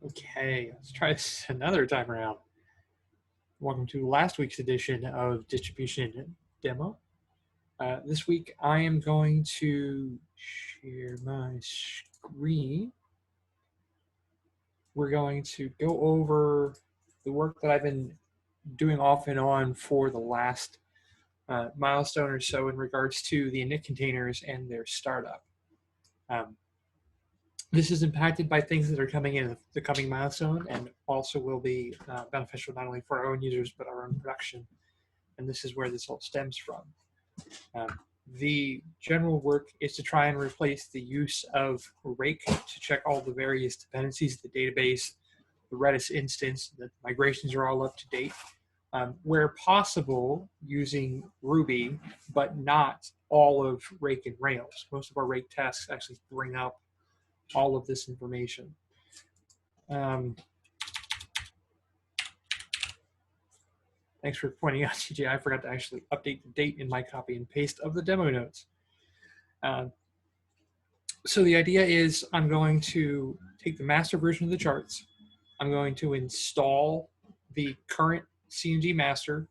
Okay, let's try this another time around. Welcome to last week's edition of Distribution Demo. This week I am going to share my screen. We're going to go over the work that I've been doing off and on for the last milestone or so in regards to the init containers and their startup. This is impacted by things that are coming in the coming milestone and also will be beneficial not only for our own users, but our own production. And this is where this all stems from. The general work is to try and replace the use of rake to check all the various dependencies of the database, the Redis instance, the migrations are all up to date. Where possible, using Ruby, but not all of rake and Rails. Most of our rake tasks actually bring up all of this information. Thanks for pointing out, TJ. I forgot to actually update the date in my copy and paste of the demo notes. So the idea is I'm going to take the master version of the charts. I'm going to install the current CMD master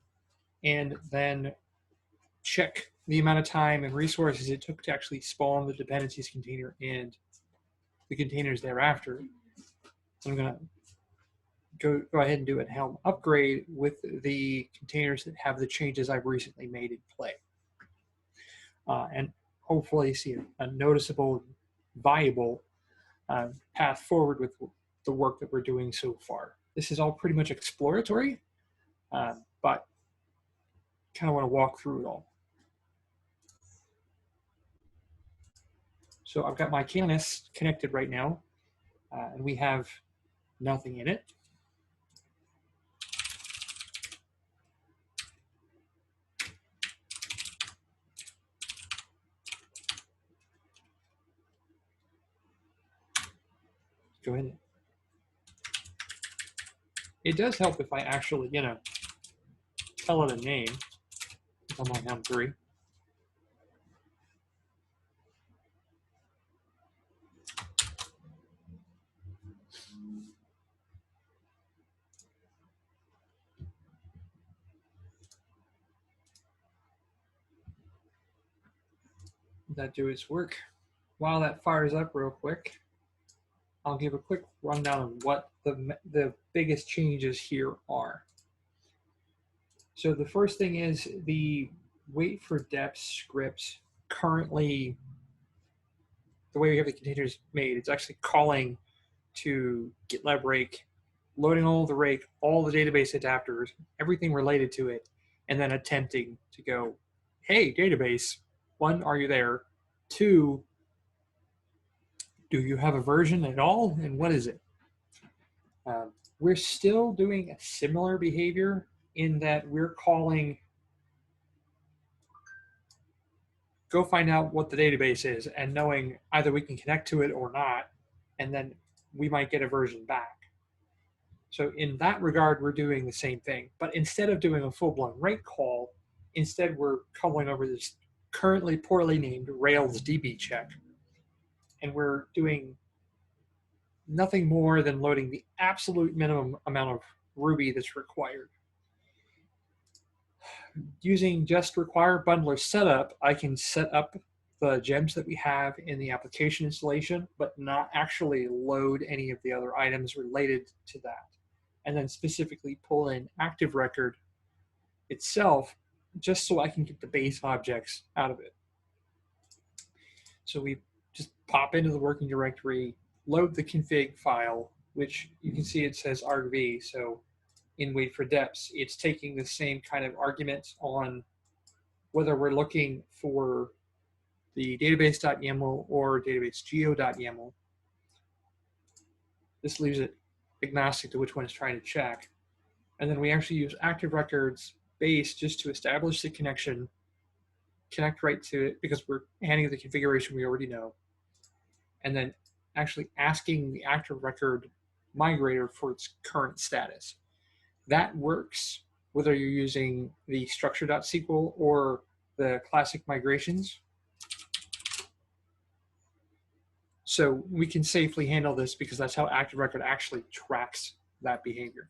and then check the amount of time and resources it took to actually spawn the dependencies container and the containers thereafter. So I'm going to go ahead and do a Helm upgrade with the containers that have the changes I've recently made in play. And hopefully see a noticeable, viable path forward with the work that we're doing so far. This is all pretty much exploratory, but kind of want to walk through it all. So I've got my canvas connected right now, and we have nothing in it. Go ahead. It does help if I actually, tell it a name. If I'm on Helm 3. That do its work. While that fires up real quick, I'll give a quick rundown of what the biggest changes here are. So the first thing is the wait-for-deps script. Currently, the way we have the containers made, it's actually calling to GitLab rake, loading all the rake, all the database adapters, everything related to it, and then attempting to go, hey, database, 1, are you there? 2, do you have a version at all, and what is it? We're still doing a similar behavior in that we're calling, go find out what the database is, and knowing either we can connect to it or not, and then we might get a version back. So in that regard, we're doing the same thing. But instead of doing a full-blown rake call, instead we're calling over this currently poorly named Rails DB check. And we're doing nothing more than loading the absolute minimum amount of Ruby that's required. Using just require bundler setup, I can set up the gems that we have in the application installation, but not actually load any of the other items related to that. And then specifically pull in active record itself, just so I can get the base objects out of it. So we just pop into the working directory, load the config file, which you can see it says argv. So in wait-for-deps, it's taking the same kind of argument on whether we're looking for the database.yaml or database.geo.yaml. This leaves it agnostic to which one it's trying to check. And then we actually use active records base just to establish the connection, connect right to it because we're handing the configuration we already know, and then actually asking the active record migrator for its current status. That works whether you're using the structure.sql or the classic migrations. So we can safely handle this because that's how Active Record actually tracks that behavior.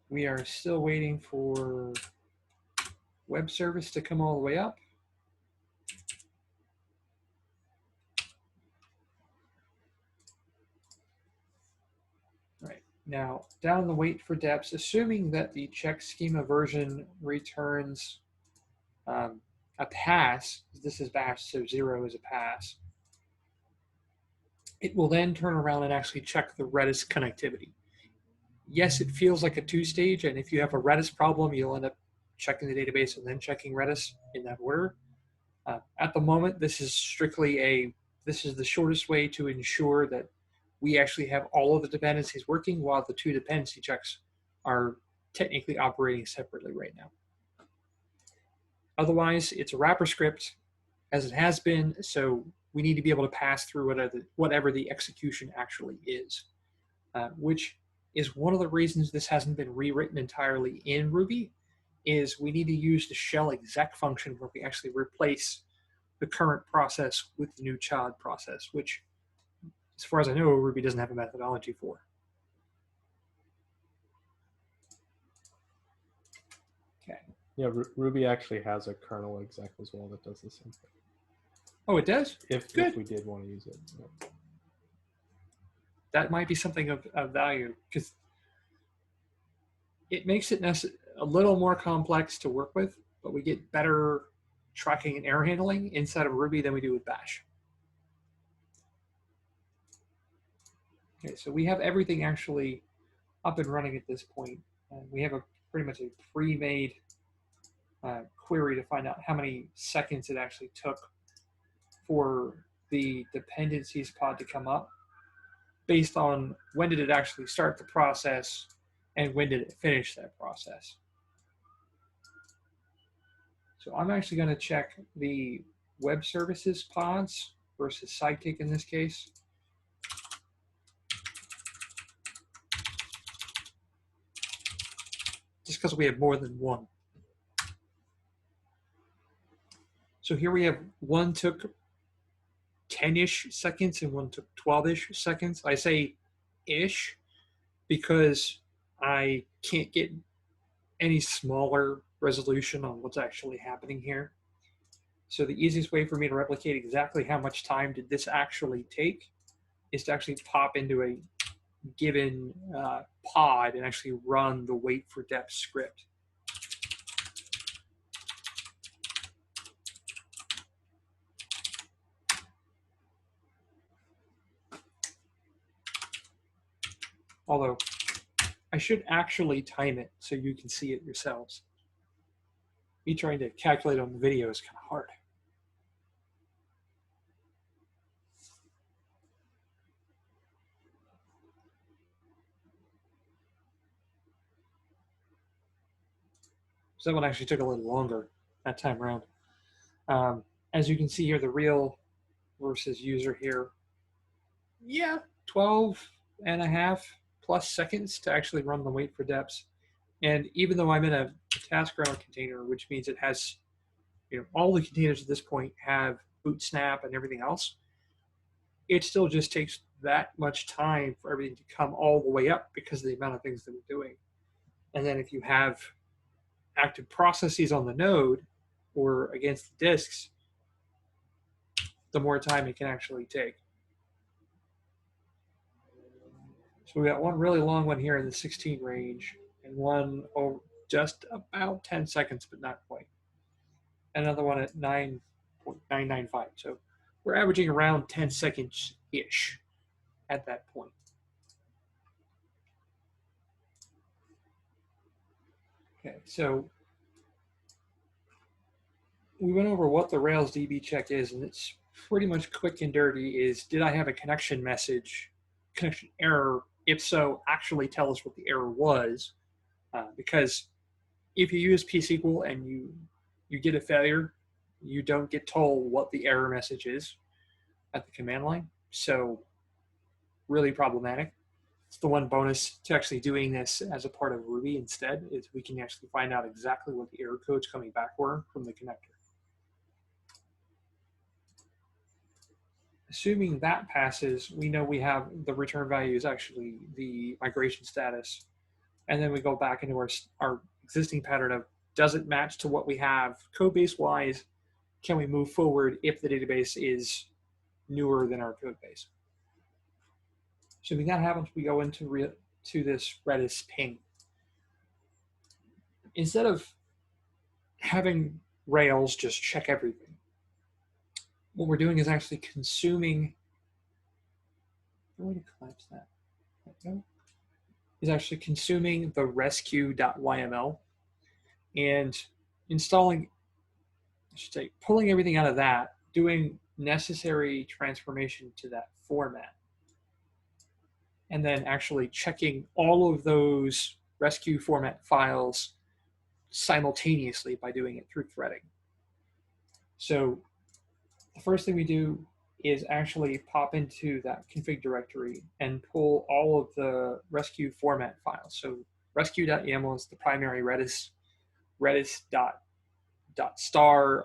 We are still waiting for web service to come all the way up. Right. Now, down the wait for deps, assuming that the check schema version returns a pass, this is bash, so 0 is a pass, it will then turn around and actually check the Redis connectivity. Yes, it feels like a two-stage, and if you have a Redis problem, you'll end up checking the database and then checking Redis in that order. At the moment, this is strictly this is the shortest way to ensure that we actually have all of the dependencies working while the two dependency checks are technically operating separately right now. Otherwise, it's a wrapper script as it has been, so we need to be able to pass through whatever the execution actually is, which is one of the reasons this hasn't been rewritten entirely in Ruby, is we need to use the shell exec function where we actually replace the current process with the new child process, which, as far as I know, Ruby doesn't have a methodology for. Okay. Yeah, Ruby actually has a kernel exec as well that does the same thing. Oh, it does? If we did want to use it. Yeah. That might be something of value, because it makes it a little more complex to work with, but we get better tracking and error handling inside of Ruby than we do with Bash. Okay, so we have everything actually up and running at this point. We have pretty much a pre-made query to find out how many seconds it actually took for the dependencies pod to come up, based on when did it actually start the process and when did it finish that process. So I'm actually going to check the web services pods versus Sidekick in this case. Just because we have more than one. So here we have one took 10-ish seconds and one took 12-ish seconds. I say ish because I can't get any smaller resolution on what's actually happening here. So the easiest way for me to replicate exactly how much time did this actually take is to actually pop into a given pod and actually run the wait for deps script. Although I should actually time it so you can see it yourselves. Me trying to calculate on the video is kind of hard. So that one actually took a little longer that time around. As you can see here, the real versus user here, yeah, 12.5+ seconds to actually run the wait for deps. And even though I'm in a task ground container, which means it has, all the containers at this point have boot snap and everything else, it still just takes that much time for everything to come all the way up because of the amount of things that we're doing. And then if you have active processes on the node or against the disks, the more time it can actually take. So we got one really long one here in the 16 range and one just about 10 seconds, but not quite. Another one at 9.995. So we're averaging around 10 seconds-ish at that point. Okay, so we went over what the Rails DB check is, and it's pretty much quick and dirty. Is did I have a connection message, connection error? If so, actually tell us what the error was, because if you use pSQL and you get a failure, you don't get told what the error message is at the command line. So really problematic. It's the one bonus to actually doing this as a part of Ruby instead, is we can actually find out exactly what the error codes coming back were from the connector. Assuming that passes, we know we have the return value is actually the migration status. And then we go back into our existing pattern of, does it match to what we have code base wise? Can we move forward if the database is newer than our code base? Assuming that happens, we go into this Redis ping. Instead of having Rails just check everything, what we're doing is actually consuming, I'm going to collapse that. Is actually consuming the rescue.yml and installing, I should say, pulling everything out of that, doing necessary transformation to that format, and then actually checking all of those rescue format files simultaneously by doing it through threading. So the first thing we do is actually pop into that config directory and pull all of the rescue format files. So rescue.yaml is the primary Redis. Redis.star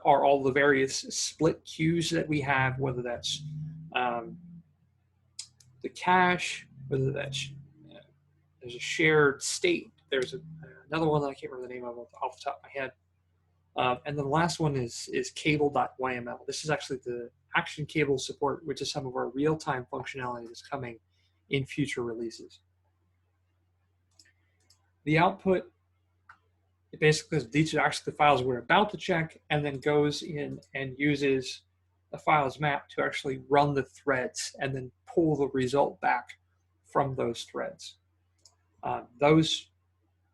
are all the various split queues that we have, whether that's the cache, whether that's there's a shared state. There's another one that I can't remember the name of off the top of my head. And then the last one is cable.yml. This is actually the action cable support, which is some of our real-time functionality that's coming in future releases. The output, it basically is these are actually the files we're about to check, and then goes in and uses the files map to actually run the threads and then pull the result back from those threads.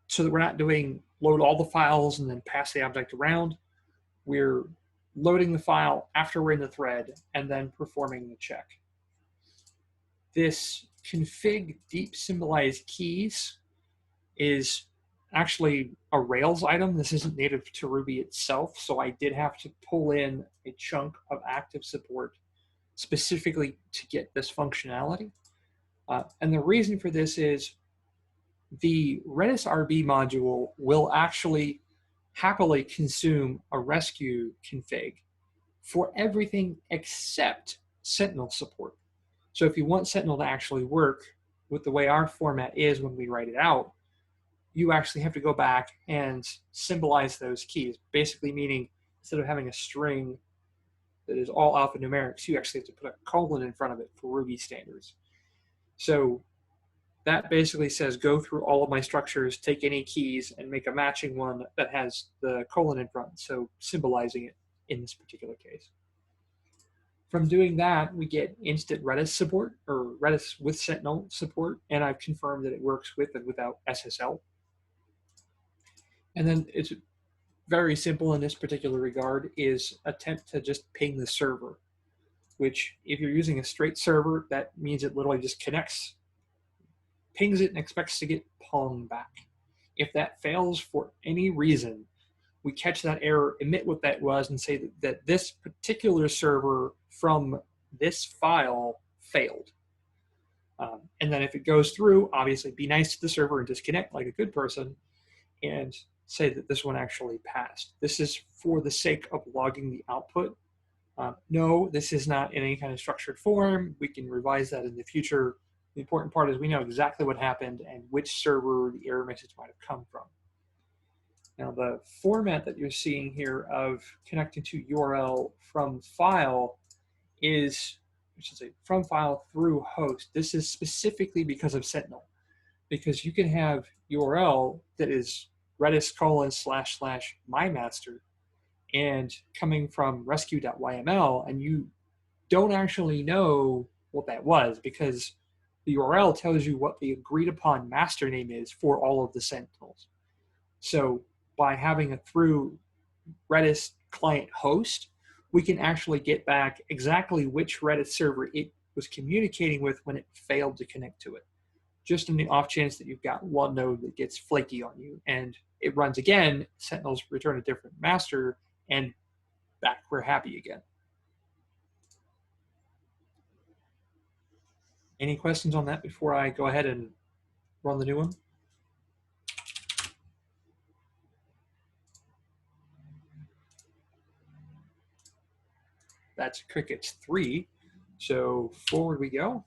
So that we're not doing load all the files and then pass the object around. We're loading the file after we're in the thread and then performing the check. This config deep symbolized keys is actually a Rails item. This isn't native to Ruby itself, so I did have to pull in a chunk of active support specifically to get this functionality. And the reason for this is the Redis RB module will actually happily consume a rescue config for everything except Sentinel support. So if you want Sentinel to actually work with the way our format is when we write it out, you actually have to go back and symbolize those keys, basically meaning instead of having a string that is all alphanumerics, you actually have to put a colon in front of it for Ruby standards. So that basically says go through all of my structures, take any keys, and make a matching one that has the colon in front, so symbolizing it in this particular case. From doing that, we get instant Redis support, or Redis with Sentinel support, and I've confirmed that it works with and without SSL. And then it's very simple in this particular regard, is attempt to just ping the server, which if you're using a straight server, that means it literally just connects, pings it, and expects to get pong back. If that fails for any reason, we catch that error, admit what that was, and say that this particular server from this file failed. And then if it goes through, obviously be nice to the server and disconnect like a good person and say that this one actually passed. This is for the sake of logging the output. No, this is not in any kind of structured form. We can revise that in the future. The important part is we know exactly what happened and which server the error message might have come from. Now, the format that you're seeing here of connecting to URL from file is, I should say, from file through host. This is specifically because of Sentinel, because you can have URL that is Redis : / mymaster and coming from rescue.yml, and you don't actually know what that was because the URL tells you what the agreed upon master name is for all of the Sentinels. So by having a through Redis client host, we can actually get back exactly which Redis server it was communicating with when it failed to connect to it. Just in the off chance that you've got one node that gets flaky on you and it runs again, Sentinels return a different master, and back we're happy again. Any questions on that before I go ahead and run the new one? That's crickets 3. So forward we go.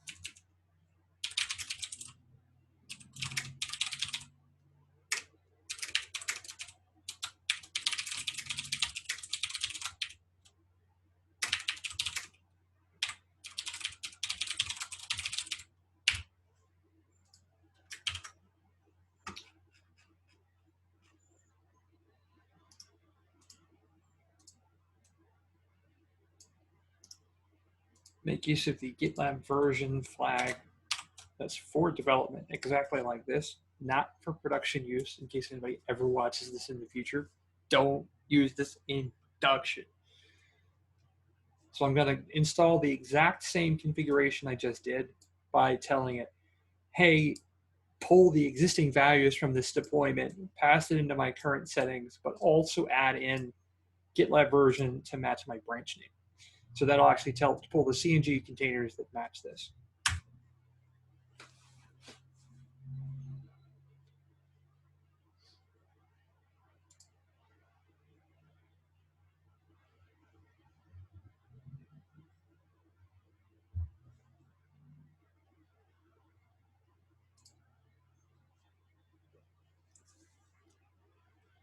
Make use of the GitLab version flag that's for development, exactly like this, not for production use in case anybody ever watches this in the future. Don't use this in production. So I'm going to install the exact same configuration I just did by telling it, hey, pull the existing values from this deployment, pass it into my current settings, but also add in GitLab version to match my branch name. So that'll actually pull the CNG containers that match this.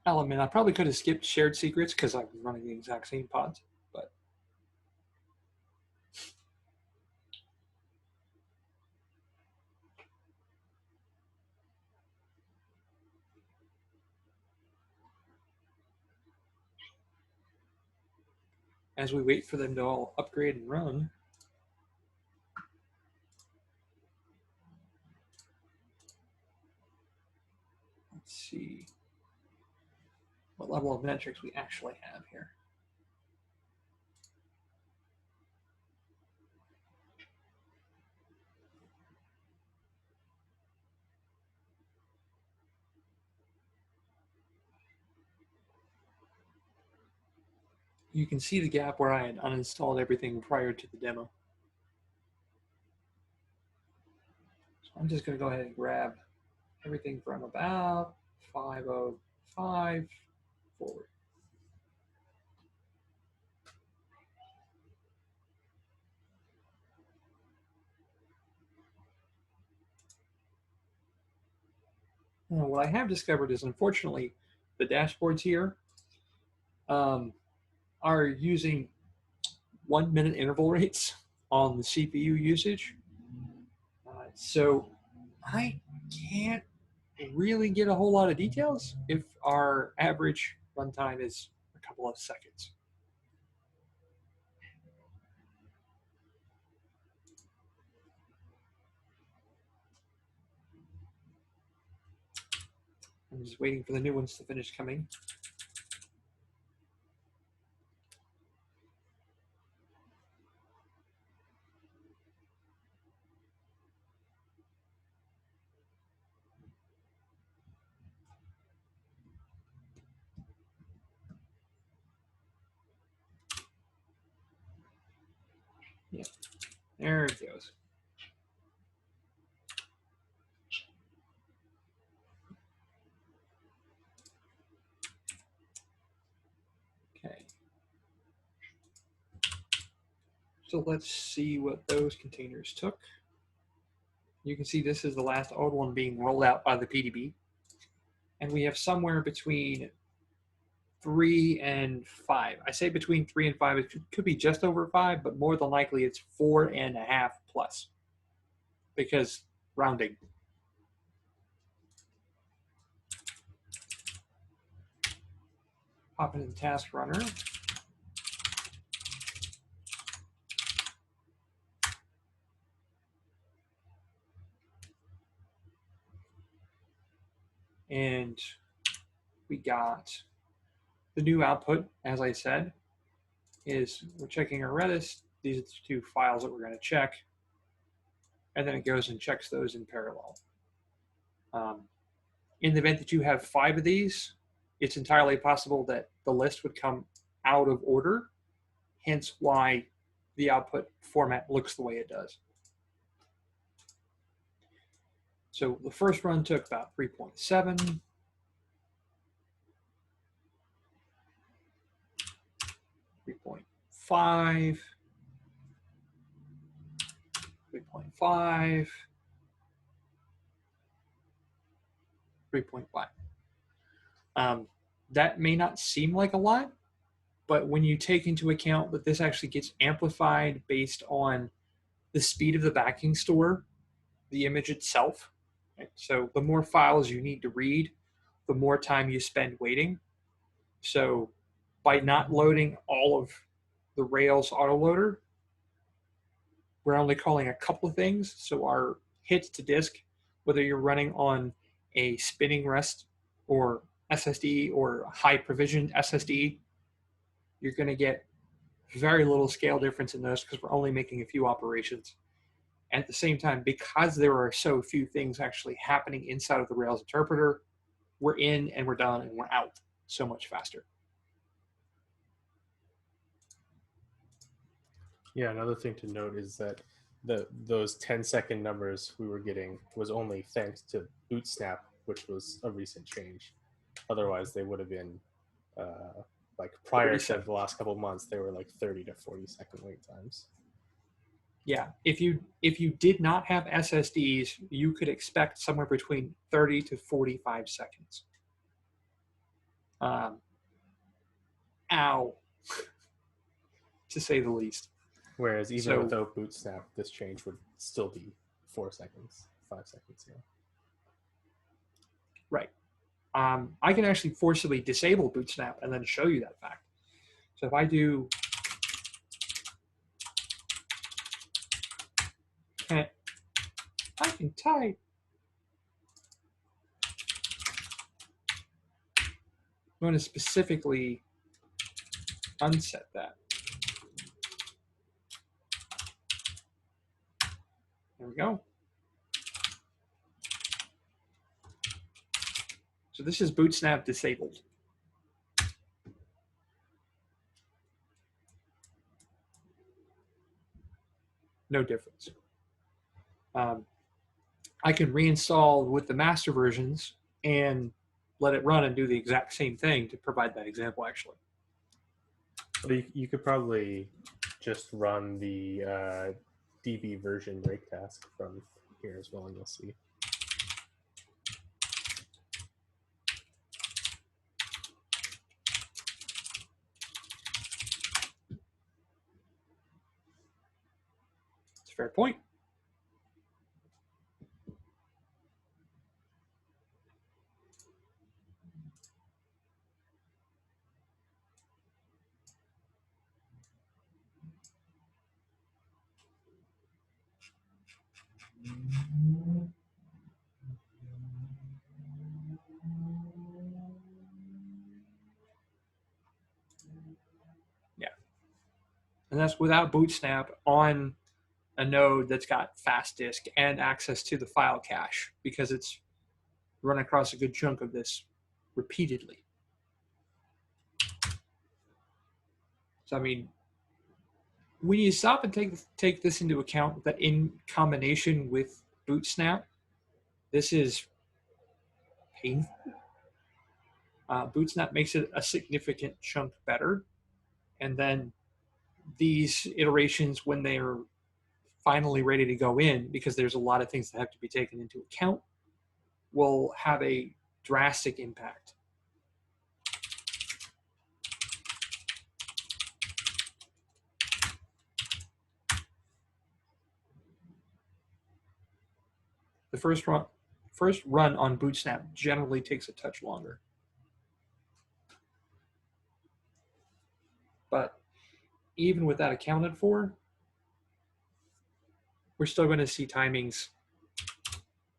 Element, I probably could have skipped shared secrets because I was running the exact same pods, but as we wait for them to all upgrade and run, let's see what level of metrics we actually have here. You can see the gap where I had uninstalled everything prior to the demo. So I'm just going to go ahead and grab everything from about 505 forward. Now, what I have discovered is, unfortunately, the dashboards here are using 1 minute interval rates on the CPU usage. So I can't really get a whole lot of details if our average runtime is a couple of seconds. I'm just waiting for the new ones to finish coming. Yeah, there it goes. Okay. So let's see what those containers took. You can see this is the last old one being rolled out by the PDB. And we have somewhere between 3 and 5. I say between 3 and 5. It could be just over 5, but more than likely it's 4.5 plus because rounding. Hop into the task runner. And we got the new output, as I said, is we're checking our Redis. These are the two files that we're going to check. And then it goes and checks those in parallel. In the event that you have 5 of these, it's entirely possible that the list would come out of order, hence why the output format looks the way it does. So the first run took about 3.7. 3.5. 3.5, 3.5. That may not seem like a lot, but when you take into account that this actually gets amplified based on the speed of the backing store, the image itself, right? So the more files you need to read, the more time you spend waiting. So by not loading all of the Rails autoloader, we're only calling a couple of things. So our hits to disk, whether you're running on a spinning rest or SSD or high provisioned SSD, you're going to get very little scale difference in those because we're only making a few operations. And at the same time, because there are so few things actually happening inside of the Rails interpreter, we're in and we're done and we're out so much faster. Yeah, another thing to note is that those 10-second numbers we were getting was only thanks to Bootsnap, which was a recent change. Otherwise, they would have been like prior to the last couple of months, they were like 30 to 40-second wait times. Yeah, if you did not have SSDs, you could expect somewhere between 30 to 45 seconds. Ow, to say the least. Whereas even without Bootsnap, this change would still be 4 seconds, 5 seconds. Yeah. Right. I can actually forcibly disable Bootsnap and then show you that fact. So if I do I can type. I'm going to specifically unset that. There we go. So this is Bootsnap disabled. No difference. I can reinstall with the master versions and let it run and do the exact same thing to provide that example, actually. But you could probably just run the DB version break task from here as well, and you'll see. It's a fair point. Yeah. And that's without Bootsnap on a node that's got fast disk and access to the file cache, because it's run across a good chunk of this repeatedly. So, I mean, when you stop and take this into account, that in combination with Bootsnap, this is painful. Bootsnap makes it a significant chunk better. And then these iterations, when they are finally ready to go in, because there's a lot of things that have to be taken into account, will have a drastic impact. The first run on Bootsnap generally takes a touch longer. But even with that accounted for, we're still going to see timings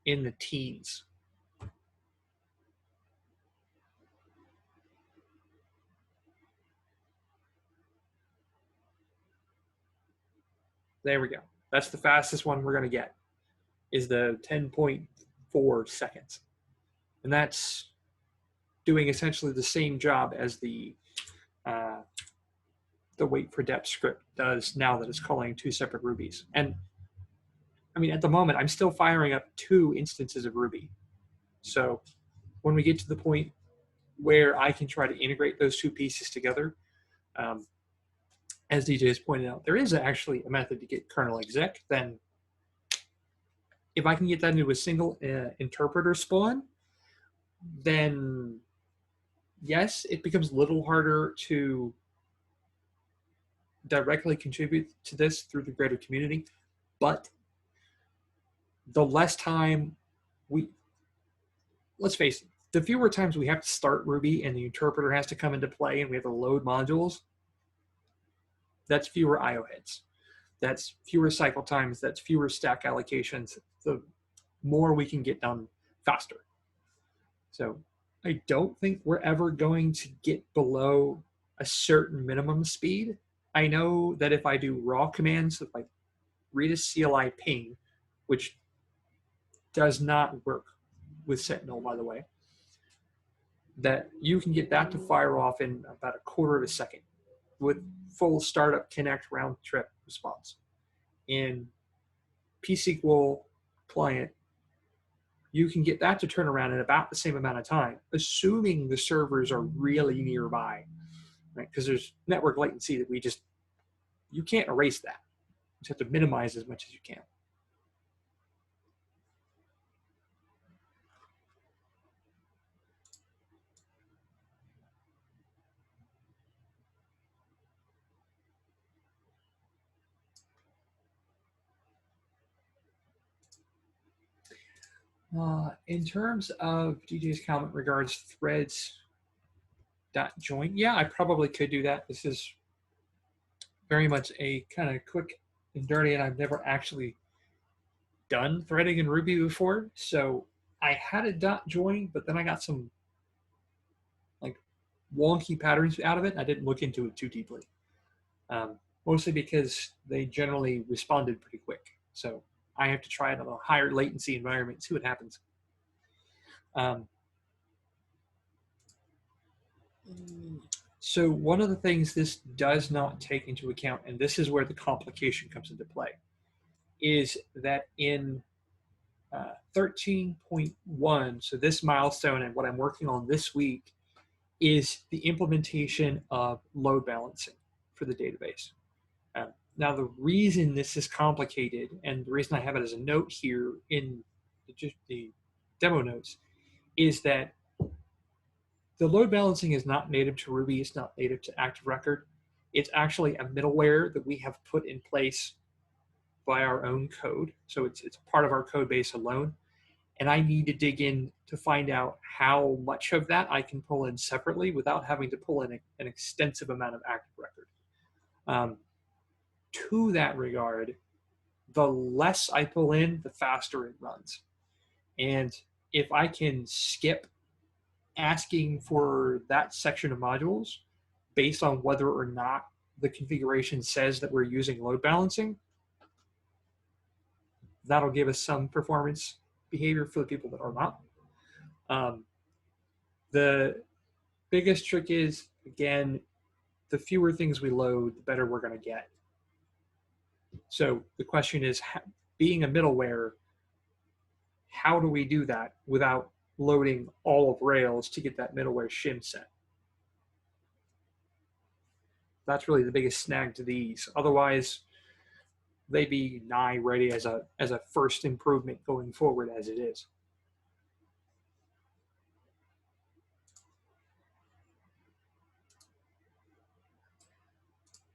in the teens. There we go. That's the fastest one we're going to get, is the 10.4 seconds. And that's doing essentially the same job as the wait-for-deps script does now that it's calling two separate Rubies. And I mean, at the moment, I'm still firing up 2 instances of Ruby. So when we get to the point where I can try to integrate those 2 pieces together, as DJ has pointed out, there is actually a method to get kernel exec, then if I can get that into a single interpreter spawn, then yes, it becomes a little harder to directly contribute to this through the greater community. But the less time we, let's face it, the fewer times we have to start Ruby and the interpreter has to come into play and we have to load modules, that's fewer IO hits. That's fewer cycle times. That's fewer stack allocations. The more we can get done faster. So I don't think we're ever going to get below a certain minimum speed. I know that if I do raw commands, if I read a CLI ping, which does not work with Sentinel, by the way, that you can get that to fire off in about a quarter of a second with full startup connect round trip response. In pSQL client, you can get that to turn around in about the same amount of time, assuming the servers are really nearby, right? Because there's network latency that you can't erase that. You just have to minimize as much as you can. In terms of DJ's comment regards threads.join, yeah, I probably could do that. This is very much a kind of quick and dirty, and I've never actually done threading in Ruby before. So I had a .join, but then I got some like wonky patterns out of it. I didn't look into it too deeply, mostly because they generally responded pretty quick. So I have to try it on a higher latency environment, see what happens. So one of the things this does not take into account, and this is where the complication comes into play, is that in 13.1, so this milestone and what I'm working on this week is the implementation of load balancing for the database. Now, the reason this is complicated, and the reason I have it as a note here in the demo notes, is that the load balancing is not native to Ruby. It's not native to Active Record. It's actually a middleware that we have put in place by our own code. So it's part of our code base alone. And I need to dig in to find out how much of that I can pull in separately without having to pull in an extensive amount of Active Record. To that regard, the less I pull in, the faster it runs. And if I can skip asking for that section of modules based on whether or not the configuration says that we're using load balancing, that'll give us some performance behavior for the people that are not. The biggest trick is, again, the fewer things we load, the better we're going to get. So the question is, being a middleware, how do we do that without loading all of Rails to get that middleware shim set? That's really the biggest snag to these. Otherwise, they'd be nigh ready as a first improvement going forward as it is.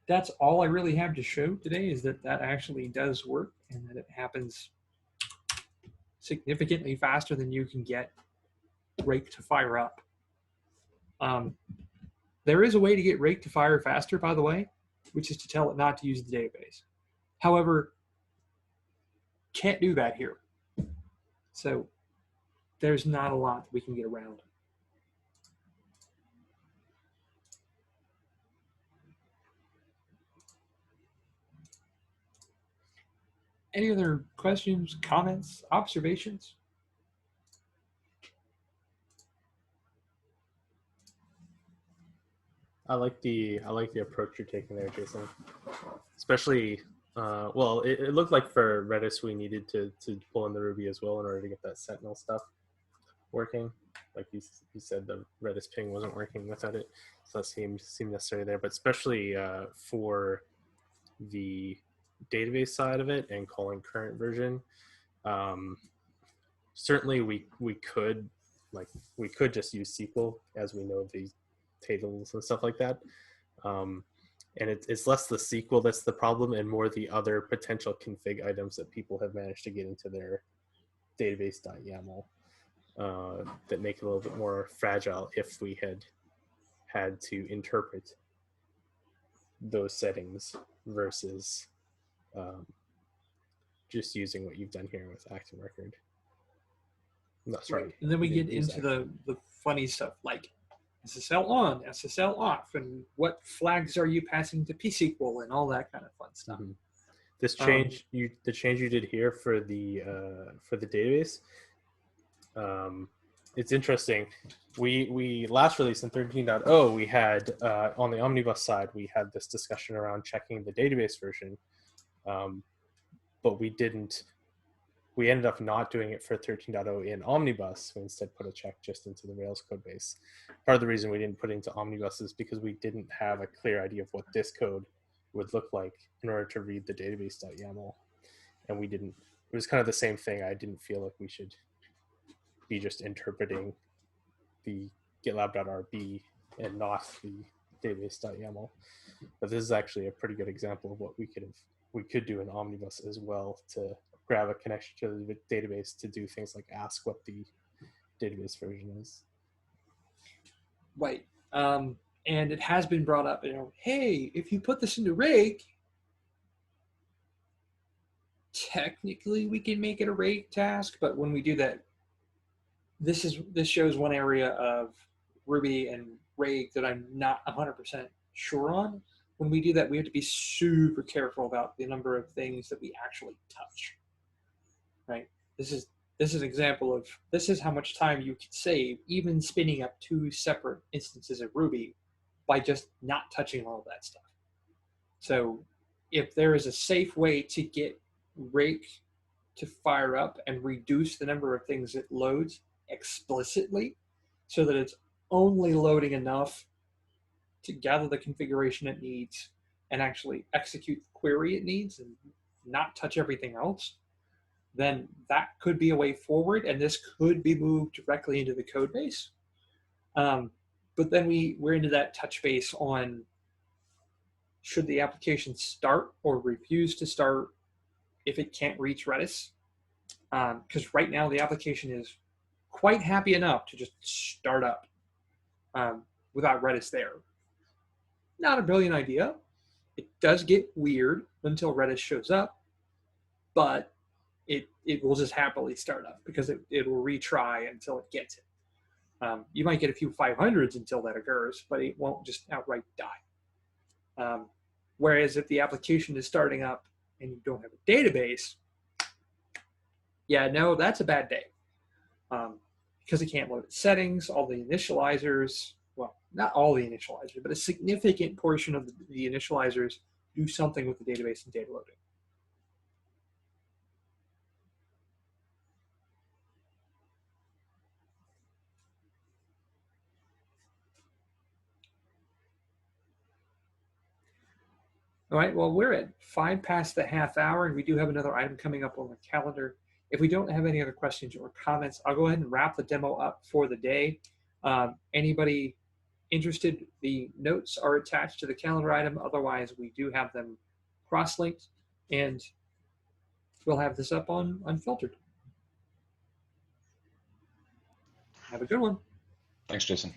That's all I really have to show today, is that actually does work and that it happens significantly faster than you can get Rake to fire up. There is a way to get Rake to fire faster, by the way, which is to tell it not to use the database. However, can't do that here. So there's not a lot that we can get around. Any other questions, comments, observations? I like the approach you're taking there, Jason. Especially, well, it looked like for Redis we needed to pull in the Ruby as well in order to get that Sentinel stuff working. Like you said, the Redis ping wasn't working without it, so that seemed necessary there. But especially for the database side of it and calling current version, Certainly we could just use SQL, as we know the tables and stuff like that. And it's less the SQL that's the problem and more the other potential config items that people have managed to get into their database.yaml that make it a little bit more fragile if we had to interpret those settings versus just using what you've done here with Active Record. No, sorry. Right. And then we get into the funny stuff like SSL on, SSL off, and what flags are you passing to pSQL and all that kind of fun stuff. Mm-hmm. This change, the change you did here for the database, it's interesting. We last released in 13.0, we had on the Omnibus side, we had this discussion around checking the database version, but we ended up not doing it for 13.0 in Omnibus. We instead put a check just into the Rails code base. Part of the reason we didn't put it into Omnibus is because we didn't have a clear idea of what this code would look like in order to read the database.yaml. And it was kind of the same thing. I didn't feel like we should be just interpreting the GitLab.rb and not the database.yaml. But this is actually a pretty good example of what we could do in Omnibus as well, to grab a connection to the database to do things like ask what the database version is. Right. And it has been brought up, hey, if you put this into rake, technically we can make it a rake task, but when we do that, this shows one area of Ruby and rake that I'm not 100% sure on. When we do that, we have to be super careful about the number of things that we actually touch. Right? This is an example of, this is how much time you could save even spinning up 2 separate instances of Ruby by just not touching all of that stuff. So if there is a safe way to get rake to fire up and reduce the number of things it loads explicitly so that it's only loading enough to gather the configuration it needs and actually execute the query it needs and not touch everything else, then that could be a way forward, and this could be moved directly into the code base. But then we're into that touch base on, should the application start or refuse to start if it can't reach Redis? Because right now the application is quite happy enough to just start up without Redis there. Not a brilliant idea. It does get weird until Redis shows up, but it will just happily start up because it will retry until it gets it. You might get a few 500s until that occurs, but it won't just outright die. Whereas if the application is starting up and you don't have a database, yeah, no, that's a bad day. Because it can't load its settings, all the initializers, well, not all the initializers, but a significant portion of the initializers do something with the database and data loading. All right, well, we're at 5 past the half hour, and we do have another item coming up on the calendar. If we don't have any other questions or comments, I'll go ahead and wrap the demo up for the day. Anybody interested, the notes are attached to the calendar item. Otherwise, we do have them cross-linked, and we'll have this up on Unfiltered. Have a good one. Thanks, Jason.